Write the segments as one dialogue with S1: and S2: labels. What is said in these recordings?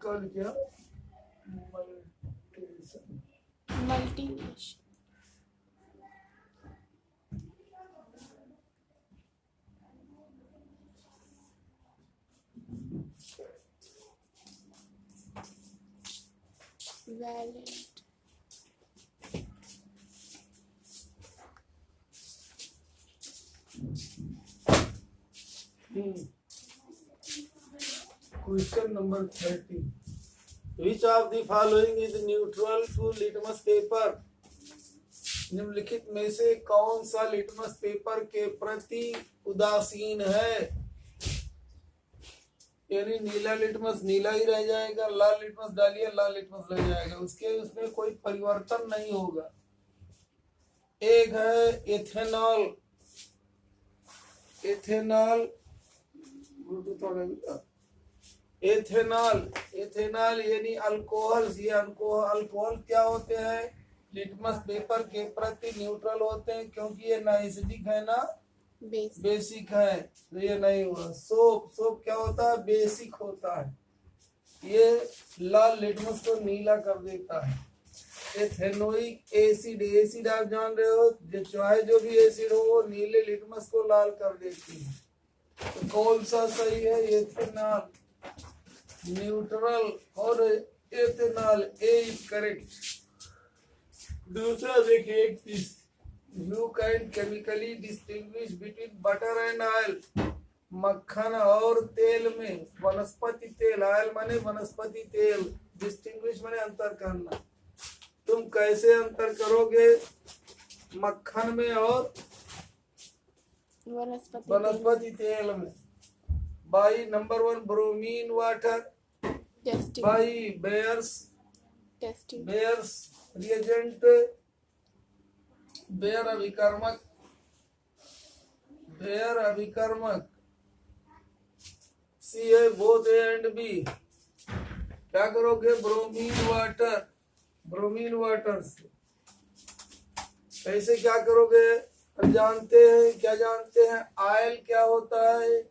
S1: Call किया
S2: मल्टीनेशन। वैलेंट।
S1: Question number 30. Which of the following is neutral to litmus paper? निम्नलिखित में से कौन सा लिटमस पेपर के प्रति उदासीन है? यानी नीला लिटमस नीला ही रह जाएगा, लाल लिटमस डालिए लाल लिटमस रह जाएगा, उसमें कोई परिवर्तन नहीं होगा। एक है एथेनॉल। एथेनॉल यानी अल्कोहल। ये अल्कोहल क्या होते हैं? लिटमस पेपर के प्रति न्यूट्रल होते हैं, क्योंकि ये ना एसिडिक है ना बेसिक है, तो ये नहीं हुआ। सोप क्या होता है? बेसिक होता है। ये लाल लिटमस को नीला कर देता है। एथेनोइक एसिड आप जान रहे हो, चाहे जो भी एसिड हो वो नीले लिटमस को लाल कर देती है। तो कौन सा सही है? एथेनॉल न्यूट्रल और एथेनॉल ए इज करेक्ट। दूसरा देखिए 31. You can chemically distinguish between butter and oil. मक्खन और तेल में वनस्पति तेल, ऑयल माने वनस्पति तेल, डिस्टिंग्विश माने अंतर करना। तुम कैसे अंतर करोगे मक्खन में और वनस्पति तेल में? By number 1 bromine water, by Baeyer's reagent, Baeyer अभिकर्मक, सी है बोथ ए एंड बी। क्या करोगे? ब्रोमीन वाटर से कैसे क्या करोगे? जानते हैं ऑयल क्या होता है?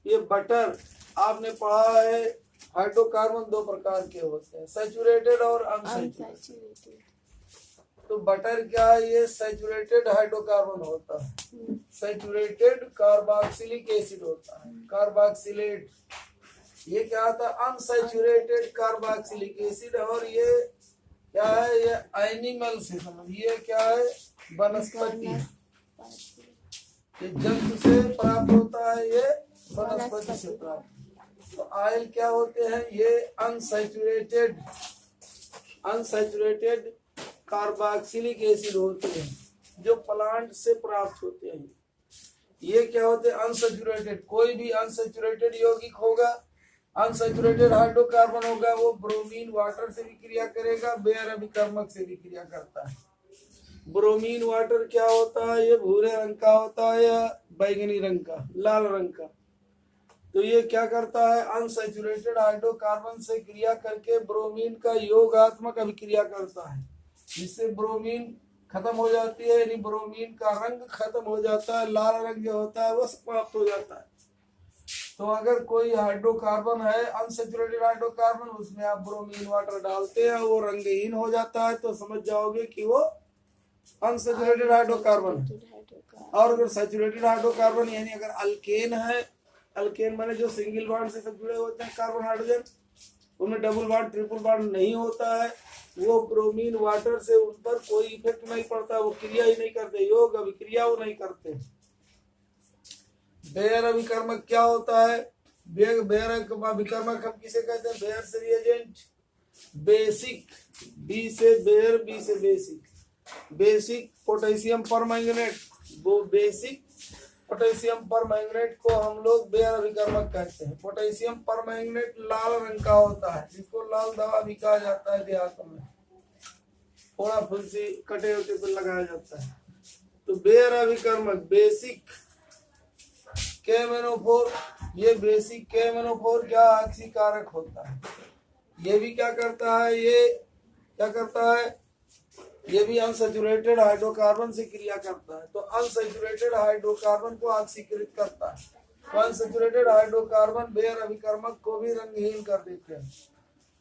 S1: ये बटर आपने पढ़ा है। हाइड्रोकार्बन 2 प्रकार के होते हैं, सैचुरेटेड और अनसैचुरेटेड। तो बटर क्या है? ये सैचुरेटेड हाइड्रोकार्बन होता है। सैचुरेटेड कार्बोक्सिलिक एसिड होता है, कार्बोक्सिलेट। ये क्या होता है? Unsaturated carboxylic acid. और ये क्या है? ये एनिमल से समझिए क्या है? वनस्पति। ये जंतु से प्राप्त होता है, ये वनस्पति से प्राप्त। तो ऑयल क्या होते हैं? ये अनसैचुरेटेड कार्बोक्सिलिक एसिड होते हैं, जो प्लांट से प्राप्त होते हैं। ये क्या होते हैं? अनसैचुरेटेड। कोई भी अनसैचुरेटेड यौगिक होगा, अनसैचुरेटेड हाइड्रोकार्बन होगा, वो ब्रोमीन वाटर से भी क्रिया करेगा, बेयर अभिकर्मक से भी क्रिया करता है। ब्रोमीन वाटर क्या होता है? ये भूरे रंग का होता है या बैंगनी रंग का, लाल रंग का। तो ये क्या करता है? अनसैचुरेटेड हाइड्रोकार्बन से क्रिया करके ब्रोमीन का योगात्मक अभिक्रिया करता है, जिससे ब्रोमीन खत्म हो जाती है, यानी ब्रोमीन का रंग खत्म हो जाता है, लाल रंग जो होता है वो समाप्त हो जाता है। तो अगर कोई हाइड्रोकार्बन है, अनसैचुरेटेड हाइड्रोकार्बन, उसमें आप ब्रोमीन वाटर डालते हैं, वो रंगहीन हो जाता है, तो समझ जाओगे कि वो अनसैचुरेटेड हाइड्रोकार्बन है। और अगर सैचुरेटेड हाइड्रोकार्बन यानी अगर अल्केन है, अल्केन माने जो सिंगल बॉन्ड से सब जुड़े होते हैं कार्बन हाइड्रोजन, उनमें डबल बॉन्ड ट्रिपल बॉन्ड नहीं होता है, वो ब्रोमीन वाटर से उन पर कोई इफेक्ट नहीं पड़ता, वो क्रिया ही नहीं करते, योग अभिक्रिया वो नहीं करते। बेयर अभिकर्मक क्या होता है? बेयर अभिकर्मक हम किसे कहते हैं? बेयर से रिएजेंट। बेसिक, बी से बेयर, बी से बेसिक पोटेशियम परमैंगनेट, वो बेसिक पोटेशियम परमैंगनेट को हम लोग बेयर अभिकर्मक कहते हैं। पोटेशियम परमैंगनेट लाल रंग का होता है, जिसको लाल दवा भी कहा जाता है देहातों में, थोड़ा फुंसी कटे होते पर लगाया जाता है। तो बेयर अभिकर्मक बेसिक केमेनोफोर, ये बेसिक केमेनोफोर क्या ऑक्सीकारक होता है। ये भी क्या करता है? ये भी अनसैचुरेटेड हाइड्रोकार्बन से क्रिया करता है। तो अनसैचुरेटेड हाइड्रोकार्बन को ऑक्सीकृत करता है, तो अनसैचुरेटेड हाइड्रोकार्बन बेयर अभिकर्मक को भी रंगहीन कर देते हैं।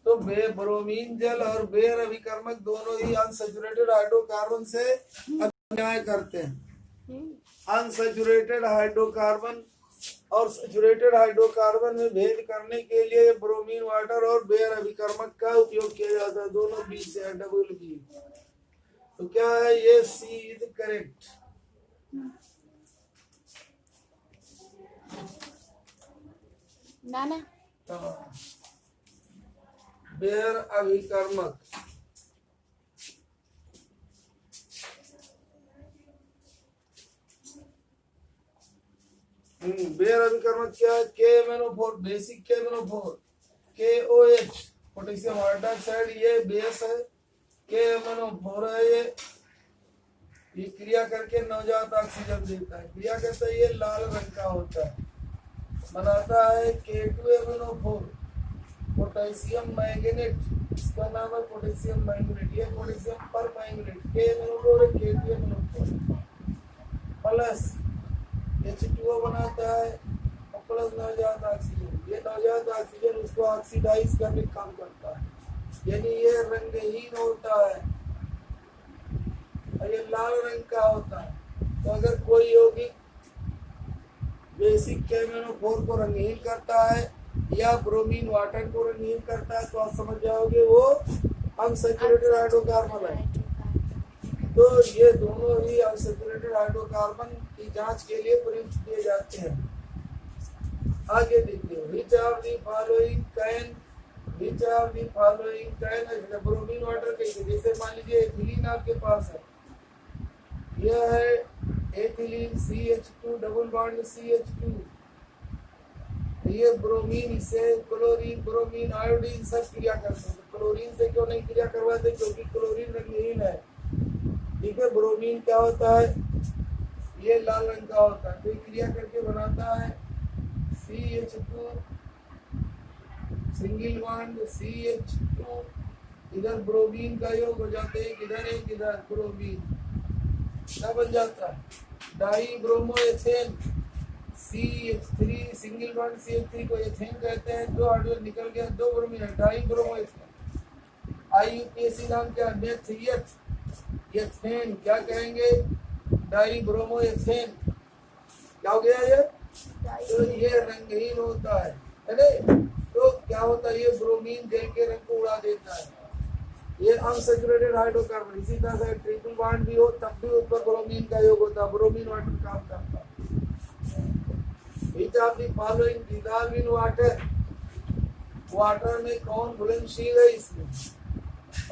S1: तो ब्रोमीन जल और बेयर अभिकर्मक दोनों ही अनसैचुरेटेड हाइड्रोकार्बन से अन्याय करते हैं। अनसैचुरेटेड हाइड्रोकार्बन और सैचुरेटेड हाइड्रोकार्बन में भेद करने के लिए ब्रोमीन वाटर और बेयर अभिकर्मक का उपयोग किया जाता है। दोनों बी से है, डबल बी। तो क्या है ये? सी is correct.
S2: Nana
S1: bear अभिकर्मक bear अभिकर्मक क्या है? KMnO4 basic KMnO4, KOH potassium hydroxide ये बेस है, KMnO4 है ये क्रिया करके नवजात ऑक्सीजन देता है। क्रिया करता है, ये लाल रंग का होता है, बनाता है K2MnO4 पोटेशियम मैंगनीट, इसका नाम है पोटेशियम मैंगनीट। ये पोटेशियम पर मैंगनीट KMnO4 K2MnO4 प्लस H2O बनाता है और प्लस नवजात ऑक्सीजन। ये नवजात ऑक्सीजन उसको ऑक्सीडाइज करने का काम करता है, यानी ये रंगहीन होता है और ये लाल रंग का होता है। तो अगर कोई यौगिक बेसिक KMnO4 को रंगहीन करता है या ब्रोमीन वाटर को रंगहीन करता है तो आप समझ जाओगे वो अनसैचुरेटेड हाइड्रोकार्बन है। तो ये दोनों ही अनसैचुरेटेड हाइड्रोकार्बन की जांच के लिए प्रयुक्त किए जाते हैं। आगे देखिए, which of the following can bromine water कैसे? जैसे मान लीजिए एथिलीन आपके पास है, यह है ethylene CH2 double bond CH2, ये ब्रोमीन से क्लोरीन ब्रोमीन आयोडीन सब क्रिया करते हैं। क्लोरीन से क्यों नहीं क्रिया करवाते? क्योंकि क्लोरीन रंगहीन है। ठीक है, ब्रोमीन क्या होता है? ये लाल रंग का होता है। तो क्रिया करके बनाता है CH2 सिंगल बॉन्ड CH2, इधर ब्रोमीन का योग हो जाते हैं, किधर एक इधर ब्रोमीन, क्या बन जाता है? Die bromo ethane CH3 single bond CH3 को एथेन कहते हैं। दो हाइड्रोजन निकल गया, दो ब्रोमीन है, डाई ब्रोमो एथेन। IUPAC नाम क्या? एथेन क्या कहेंगे? Die bromo ethane. क्या हो गया ये? तो ये रंगहीन होता है ना? तो क्या होता है? ये ब्रोमीन जल के रंग को उड़ा देता है। ये अनसैचुरेटेड हाइड्रोकार्बन। इसी तरह से ट्रिपल बॉन्ड भी हो तब भी ऊपर ब्रोमीन का योग होता है, ब्रोमीन वाटर काम करता है। Which of the following dissolve in water? Water में कौन घुलनशील है? इसमें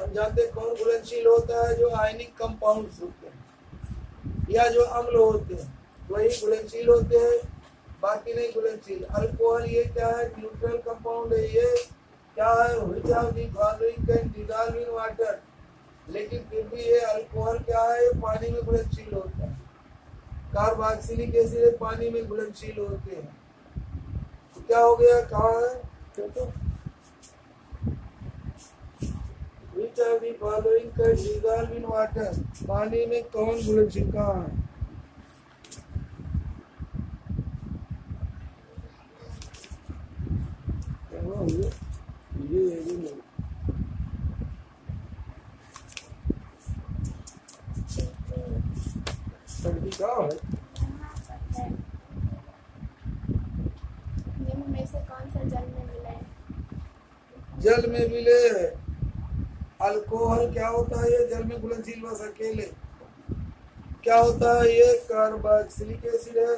S1: हम जानते हैं कौन घुलनशील होता है? जो आयनिक कंपाउंड्स होते हैं या जो अम्ल होते हैं वही घुलनशील होते हैं, बाकी नहीं घुलनशील। अल्कोहल ये क्या है? न्यूट्रल कंपाउंड है। ये क्या है? Which of the following can dissolve in water? लेकिन फिर भी ये अल्कोहल क्या है? पानी में घुलनशील होता है। कार्बोक्सिलिक एसिड पानी में घुलनशील होते हैं। तो क्या हो गया? कहाँ है? तो Which of the following can dissolve in water? पानी में कौन घुलनशील कहाँ है? ये नहीं सर्दी कहाँ है?
S2: निम्न में से कौन सा जल में मिले?
S1: जल में मिले। अल्कोहल क्या होता है? ये जल में घुलनशील बस अकेले। क्या होता है? ये कार्बोक्सिलिक एसिड है।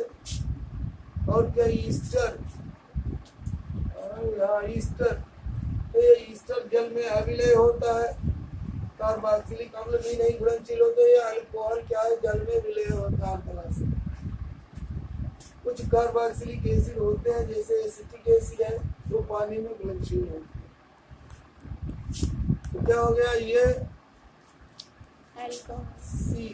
S1: और क्या? ईस्टर। यहाँ ईस्टर, तो ये ईस्टर जल में अविलय होता है। कार्बोक्सिलिक अम्ल भी नहीं घुलनशील होते। ये अल्कोहल क्या है? जल में विलय होता है तरह से। कुछ कार्बोक्सिलिक एसिड होते हैं जैसे एसिटिक एसिड है वो पानी में घुलनशील होते हैं। तो क्या हो गया? ये सी।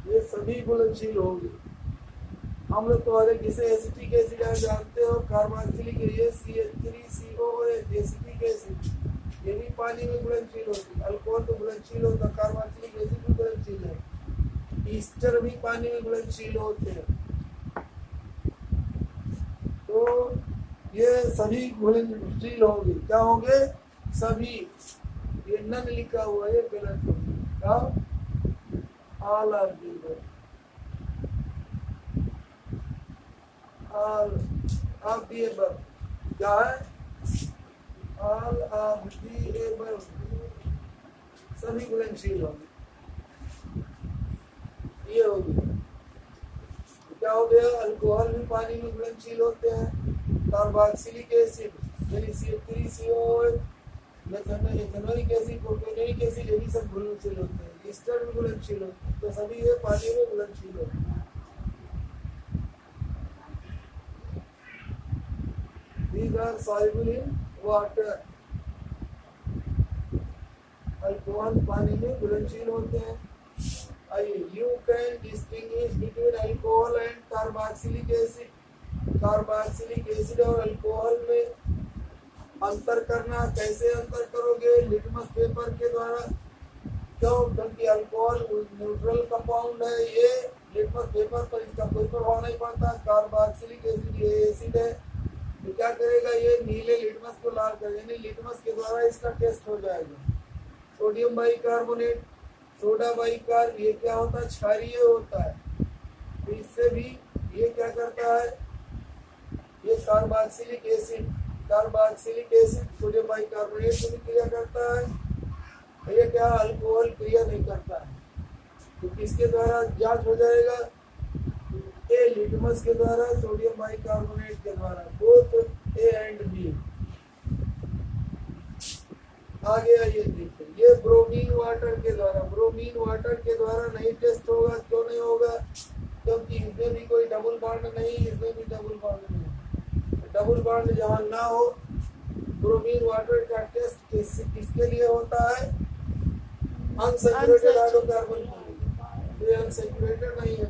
S1: ये सभी घुलनशील होंगे। हम लोग तो हर किसे एसिटिक एसिड जानते हो, कार्बोक्सिलिक CH3COOH एसिटिक एसिड, ये भी पानी में घुलनशील होती है। अल्कोहल तो घुलनशील होता है, कार्बोक्सिलिक एसिड भी घुलनशील है, ईस्टर भी पानी में घुलनशील होते हैं। तो ये सभी घुलनशील होंगे, क्या होंगे? सभी। ये नन लिखा हुआ है, गलत होगा। All of the all of the above, क्या है? ऑल ऑफ दी एबव, सभी घुलनशील होंगे। ये हो गया। क्या हो गया? अल्कोहल भी पानी में घुलनशील होते हैं, कार्बोक्सिलिक एसिड यानी CH3COOH, methanoic acid, propanoic acid, ये भी सब घुलनशील होते हैं, ईस्टर भी घुलनशील होते हैं। तो सभी ये पानी में घुलनशील होते हैं। These are soluble in water. Alcohol पानी में घुलनशील होते हैं। You can distinguish between alcohol and carboxylic acid. Carboxylic acid और अल्कोहल में अंतर करना, कैसे अंतर करोगे? लिटमस पेपर के द्वारा। क्यों? क्योंकि अल्कोहल न्यूट्रल कंपाउंड है, ये लिटमस पेपर पर इसका कोई प्रभाव नहीं पड़ता। कार्बोक्सिलिक एसिड ये एसिड है, तो क्या करेगा? ये नीले लिटमस को लाल कर, यानी लिटमस के द्वारा इसका टेस्ट हो जाएगा। सोडियम बाइकार्बोनेट, सोडा बाइकार्ब, ये क्या होता है? क्षारीय होता है। तो इससे भी ये क्या करता है? ये कार्बोक्सिलिक एसिड सोडियम बाइकार्बोनेट से भी क्रिया करता है। ये क्या? अल्कोहल क्रिया नहीं करता है। तो किसके द्वारा जांच हो जाएगा? ए लिटमस के द्वारा, सोडियम बाइकार्बोनेट के द्वारा, बोथ ए एंड बी। आगे आइए देखिए, ये ब्रोमीन वाटर के द्वारा नहीं टेस्ट होगा। क्यों नहीं होगा? क्योंकि इसमें भी कोई डबल बॉन्ड नहीं, इसमें भी डबल बॉन्ड नहीं। डबल बॉन्ड जहाँ ना हो, ब्रोमीन वाटर का टेस्ट किसके लिए होता है? अनसैचुरेटेड हाइड्रोकार्बन के लिए। ये अनसैचुरेटेड नहीं है।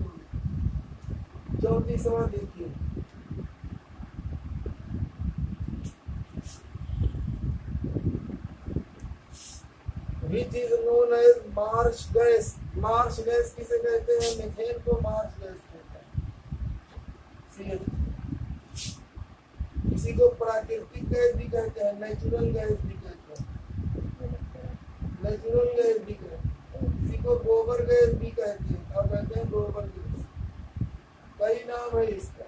S1: चौथी सवाल देखिए, which is known as marsh gas. Marsh gas किसे कहते हैं? मीथेन को मार्श गैस कहते हैं। किसी को प्राकृतिक गैस भी कहते हैं, नेचुरल गैस भी कहते हैं, किसी को गोबर गैस भी कहते हैं। और कहते हैं गोबर गैस, कई नाम है इसका।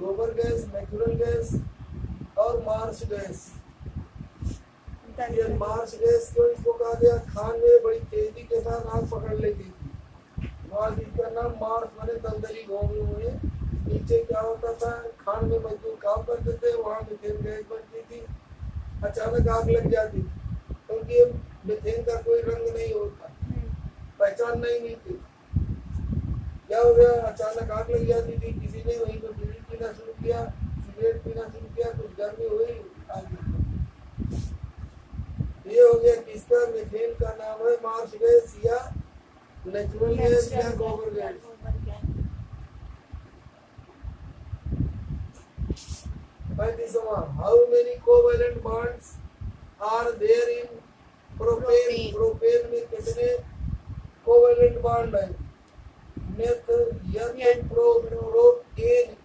S1: गोबर गैस, नेचुरल गैस और मार्श गैस। ये मार्श गैस क्यों इसको कहा गया? खान में बड़ी तेजी के साथ आग पकड़ लेती थी। मार्श, इसका नाम मार्श माने दलदली भूमि हुई। नीचे क्या होता था? खान में मजदूर काम करते थे, वहाँ मीथेन गैस बनती थी। अचानक आग लग जाती थी, क्योंकि मीथेन का कोई रंग नहीं होता, पहचान नहीं मिलती। क्या हो गया? अचानक आग लग जाती थी। किसी ने वहीं पर बीड़ी पीना शुरू किया, सिगरेट पीना शुरू किया, कुछ गर्मी हुई, आग लग। ये हो गया किसका? मीथेन का नाम है मार्श गैस या नेचुरल गैस या गोबर gas. How many covalent bonds are there in propane? Propane में कितने कोवेलेंट बॉन्ड है?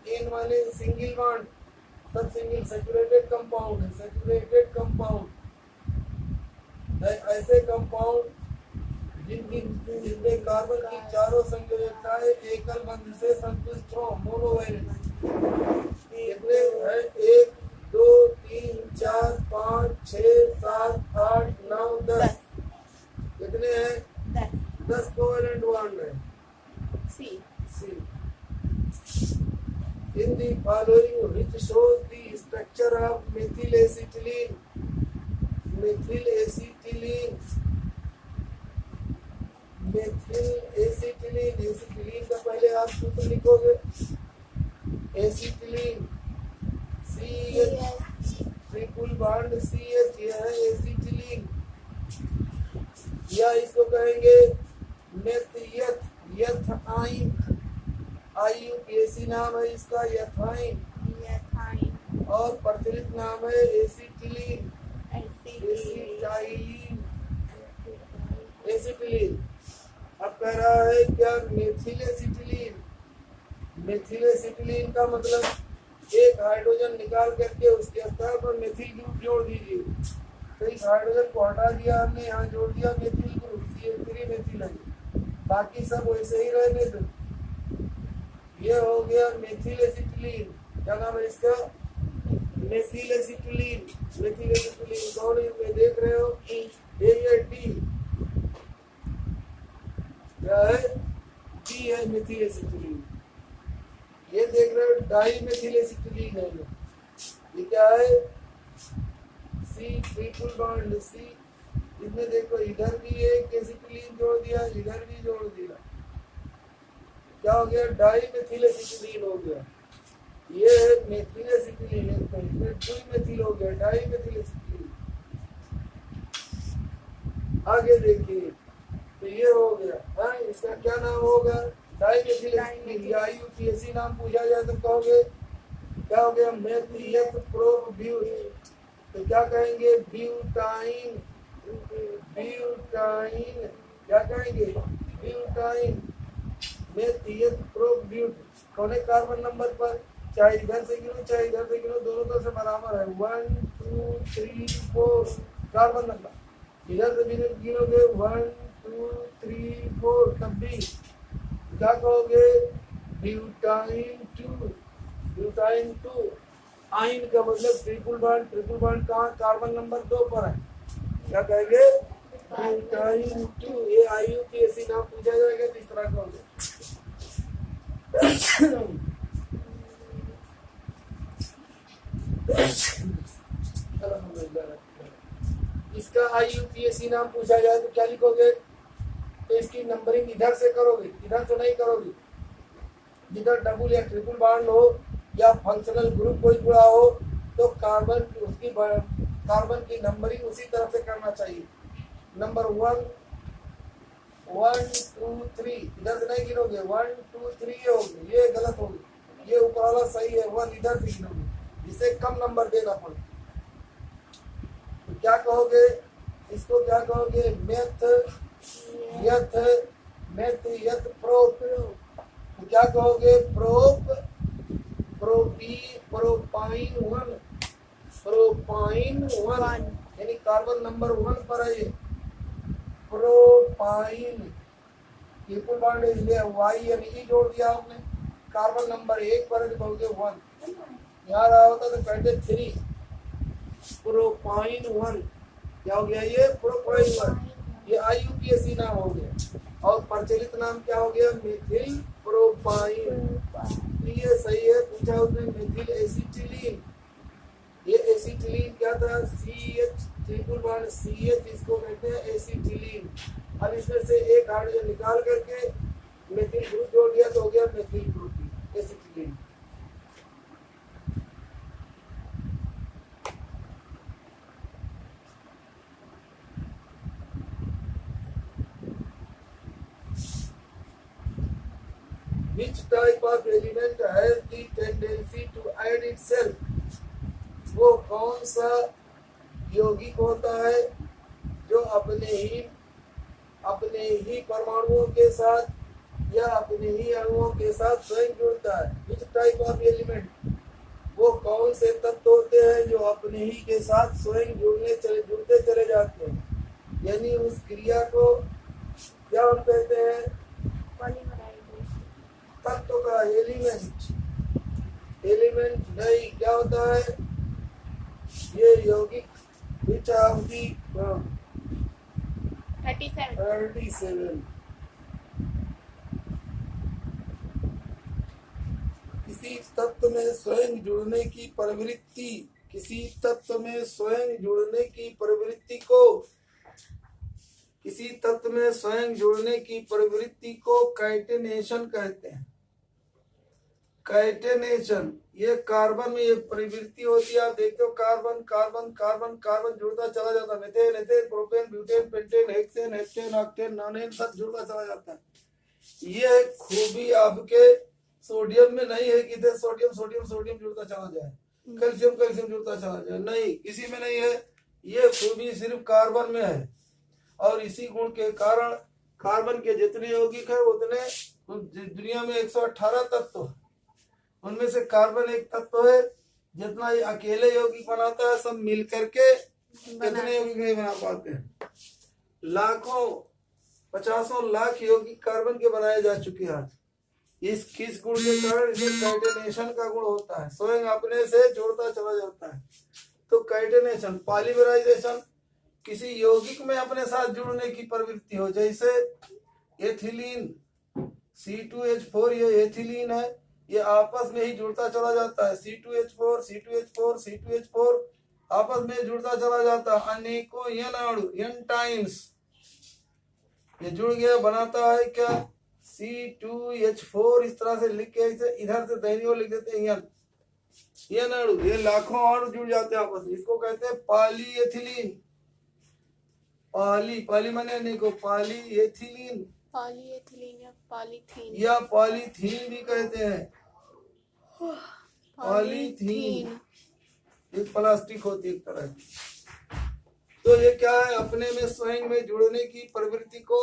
S1: एन वाले सिंगल बॉन्ड, सब सिंगल सैचुरेटेड कंपाउंड है, सैचुरेटेड कंपाउंड। ऐसे कंपाउंड जिनमें कार्बन की चारों संयोजकताएं एकल बंध से संतुष्ट हो, मोनोवैलेंट। कितने हैं? 1 2 3 4 5 6 7 8 9 10। कितने हैं? 10 कोवेलेंट बॉन्ड है। सी in the following which shows the structure of methyl acetylene का पहले आप सूत्र लिखोगे। Acetylene CH triple bond CH, यह है एसिटिलीन। या इसको कहेंगे मेथियथ, IUPAC नाम है इसका एथाइन,
S2: Ethyne.
S1: और प्रचलित नाम है एसिटिलीन,
S2: Acetylene.
S1: एसिटिलीन। अब कह रहा है क्या मेथिल एसिटिलीन। मेथिल एसिटिलीन का मतलब एक हाइड्रोजन निकाल करके उसके स्थान पर मेथिल ग्रुप जोड़ दीजिए। तो इस हाइड्रोजन को हटा दिया हमने, यहाँ जोड़ दिया मेथिल ग्रुप, CH3 मेथिल है, बाकी सब वैसे ही रहने दो। ये हो गया मेथिल एसिटिलीन। क्या नाम है इसका? Methyl acetylene. मेथिल एसिटिलीन कौन इसमें देख रहे हो? ए या डी? क्या है? डी है मेथिल एसिटिलीन। ये देख रहे हो डाई मेथिल एसिटिलीन है। ये क्या है? C triple bond C। इसमें देखो इधर भी एक एसिटिलीन जोड़ दिया, इधर भी जोड़ दिया, क्या हो गया? डाई मेथिल एसिटिलीन हो गया। ये है मेथिल एसिटिलीन, इसमें डुई मेथिल हो गया, डाई मेथिल एसिटिलीन। आगे देखिए, तो ये हो गया। हाँ, इसका क्या नाम होगा? Di methyl acetylene. या IUPAC नाम पूछा जाए तो कहोगे क्या हो गया? मेथियत प्रोब्यूट। तो क्या कहेंगे? ब्यूटाइन। ब्यूटाइन क्या कहेंगे? ब्यूटाइन। मेथियत प्रोब्यूट। कौन है कार्बन नंबर पर? चाहे इधर से गिनो चाहे इधर से गिनो, दोनों तरफ से बराबर है। 1 2 3 4 कार्बन नंबर। इधर से भी गिनोगे 1 2 3 4, तब भी क्या कहोगे? ब्यूटाइन 2। ब्यूटाइन 2। आइन का मतलब ट्रिपल बॉन्ड। ट्रिपल बॉन्ड कहाँ? कार्बन नंबर 2 पर है। क्या कहेंगे? ब्यूटाइन 2। ये IUPAC नाम पूछा जाएगा तो इस तरह का होगा। इसका IUPAC नाम पूछा जाए तो क्या लिखोगे? तो इसकी नंबरिंग इधर से करोगे, इधर से नहीं करोगे। जिधर डबल या ट्रिपल बॉन्ड हो या फंक्शनल ग्रुप कोई जुड़ा हो तो कार्बन की नंबरिंग उसी तरफ से करना चाहिए। नंबर 1 1 2 3 इधर से नहीं गिनोगे। 1 2 3 होगी, ये गलत होगी। ये ऊपर वाला सही है, 1 इधर से गिनोगे, जिसे कम नंबर देना पड़े। तो क्या कहोगे? इसको क्या कहोगे? मेथ यथ मेथ यथ प्रोप। तो क्या कहोगे? Prop propyne 1। प्रोपाइन 1 यानी कार्बन नंबर 1 पर है ये। प्रोपाइन ट्रिपल बॉन्ड इसलिए Y यानी E जोड़ दिया आपने। कार्बन नंबर 1 पर है तो कहोगे 1। यहाँ रहा होता तो कहते 3। प्रोपाइन 1 क्या हो गया? ये प्रोपाइन 1। ये IUPAC नाम हो गया। और प्रचलित नाम क्या हो गया? Methyl propyne. ये सही है, पूछा उसने मेथिल एसिटिलीन। ये एसिटिलीन क्या था? CH ट्रिपल बॉन्ड CH, इसको कहते हैं एसिटिलीन। अब इसमें से एक हाइड्रोजन निकाल करके मेथिल ग्रुप जोड़ दिया तो हो गया methyl group acetylene. Which type of element has the tendency to add itself? वो कौन सा यौगिक होता है जो अपने ही परमाणुओं के साथ या अपने ही अणुओं के साथ स्वयं जुड़ता है? Which type of element? वो कौन से तत्व होते हैं जो अपने ही के साथ स्वयं जुड़ते चले जाते हैं? यानी उस क्रिया को क्या हम कहते हैं? तत्व का एलिमेंट। एलिमेंट नहीं, क्या होता है? ये यौगिक which of the 37 किसी तत्व में स्वयं जुड़ने की प्रवृत्ति, किसी तत्व में स्वयं जुड़ने की प्रवृत्ति को किसी तत्व में स्वयं जुड़ने की प्रवृत्ति को काइटेनेशन कहते हैं। काइटेनेशन, ये कार्बन में ये प्रवृत्ति होती है। आप देखते हो कार्बन कार्बन कार्बन कार्बन जुड़ता चला जाता है। Methane ethane propane butane pentane hexane heptane octane nonane सब जुड़ता चला जाता है। ये खूबी आपके सोडियम में नहीं है कि इधर सोडियम सोडियम सोडियम जुड़ता चला जाए, कैल्शियम कैल्शियम जुड़ता चला जाए, नहीं, किसी में नहीं है। ये खूबी सिर्फ कार्बन में है। और इसी गुण के कारण कार्बन के जितने यौगिक है उतने दुनिया में 118 तत्व है। उनमें से कार्बन एक तत्व है। जितना ये अकेले यौगिक बनाता है सब मिल करके इतने यौगिक नहीं बना पाते हैं। लाखों 50 लाख यौगिक कार्बन के बनाए जा चुके हैं। इस किस गुण के कारण इसे काइटेनेशन का गुण होता है, स्वयं अपने से जोड़ता चला जाता है। तो काइटेनेशन पॉलीमराइजेशन, किसी यौगिक में अपने साथ जुड़ने की प्रवृत्ति हो, जैसे एथिलीन C2H4, ये एथिलीन है, ये आपस में ही जुड़ता चला जाता है। C2H4 C2H4 C2H4 आपस में जुड़ता चला जाता है। अनेकों n टाइम्स ये जुड़ गया, बनाता है क्या C2H4। इस तरह से लिख के इसे इधर से दाहिनी ओर लिख देते हैं n अणु, ये लाखों अणु जुड़ जाते हैं आपस में। इसको कहते हैं पॉलीएथिलीन। पॉली माने अनेकों, पॉलीएथिलीन
S2: पॉलीएथिलीन या पॉलीथीन
S1: या पॉलीथीन भी कहते हैं। पॉलीथीन एक प्लास्टिक होती है एक तरह की। तो ये क्या है, अपने में स्वयं में जुड़ने की प्रवृत्ति को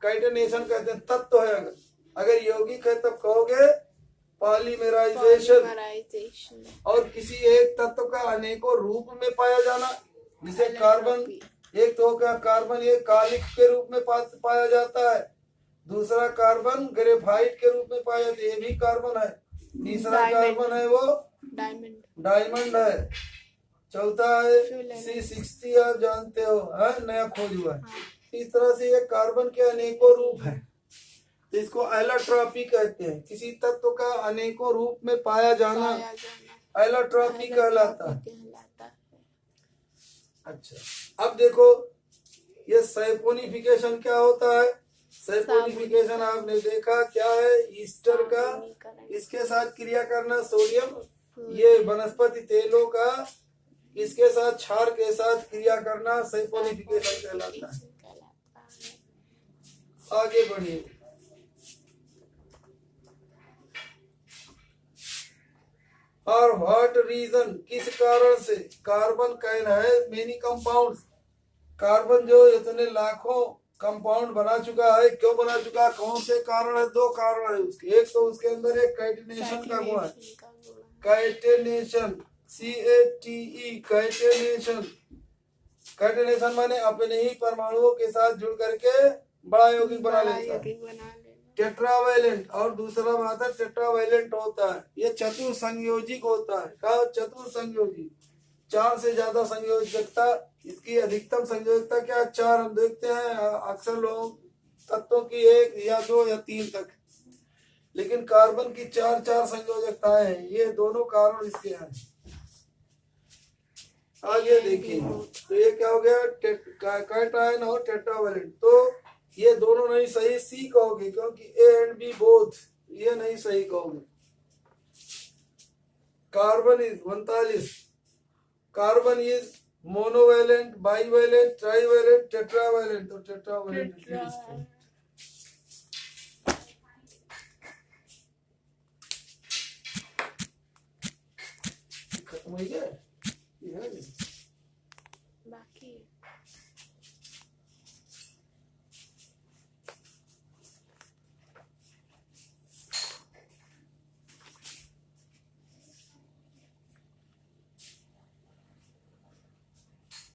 S1: काइटेनेशन कहते हैं। तत्व है, अगर यौगिक है तब कहोगे पॉलीमराइजेशन। और किसी एक तत्व का अनेकों रूप में पाया जाना, जिसे कार्बन, एक तो क्या कार्बन ये कालिख के रूप में पाया जाता है, दूसरा कार्बन ग्रेफाइट के रूप में पाया जाता है, ये भी कार्बन है। तीसरा कार्बन है वो डायमंड है। चौथा है C60, आप जानते हो, नया खोज हुआ है। इस तरह से ये कार्बन के अनेकों रूप हैं। तो इसको एलोट्रॉपी कहते हैं, किसी तत्व का अनेकों रूप में पाया जाना एलोट्रॉपी कहलाता है। अच्छा, अब देखो ये सैपोनिफिकेशन क्या होता है। सैपोनिफिकेशन आपने देखा क्या है, ईस्टर का इसके साथ क्रिया करना, सोडियम ये वनस्पति तेलों का इसके साथ क्षार के साथ क्रिया करना सैपोनिफिकेशन कहलाता है। आगे बढ़िए। और व्हाट रीजन, किस कारण से कार्बन कैन है मेनी कंपाउंड्स, कार्बन जो इतने लाखों कंपाउंड बना चुका है, क्यों बना चुका, कौन से कारण है, दो कारण है उसके। एक तो उसके अंदर एक काइटेनेशन का गुण है, काइटेनेशन CATE काइटेनेशन। काइटेनेशन माने अपने ही परमाणुओं के साथ जुड़ करके बड़ा यौगिक बना लेता है। टेट्रावैलेंट, और दूसरा बात है टेट्रावैलेंट होता है, ये चतुर्संयोजिक होता है। कहा चतुर्संयोजी, 4 से ज्यादा संयोजकता, इसकी अधिकतम संयोजकता क्या 4 हम देखते हैं अक्सर लोग तत्वों की 1 या 2 या 3 तक, लेकिन कार्बन की 4 संयोजकताएं हैं। ये दोनों कारण इसके हैं। आगे देखिए, तो ये क्या हो गया, काइटायन और टेट्रावैलेंट। तो ये दोनों नहीं सही, सी कहोगे, क्योंकि ए एंड बी बोथ, ये नहीं सही कहोगे। Carbon is 39, carbon is monovalent, bivalent, trivalent, tetravalent. तो टेट्रावैलेंट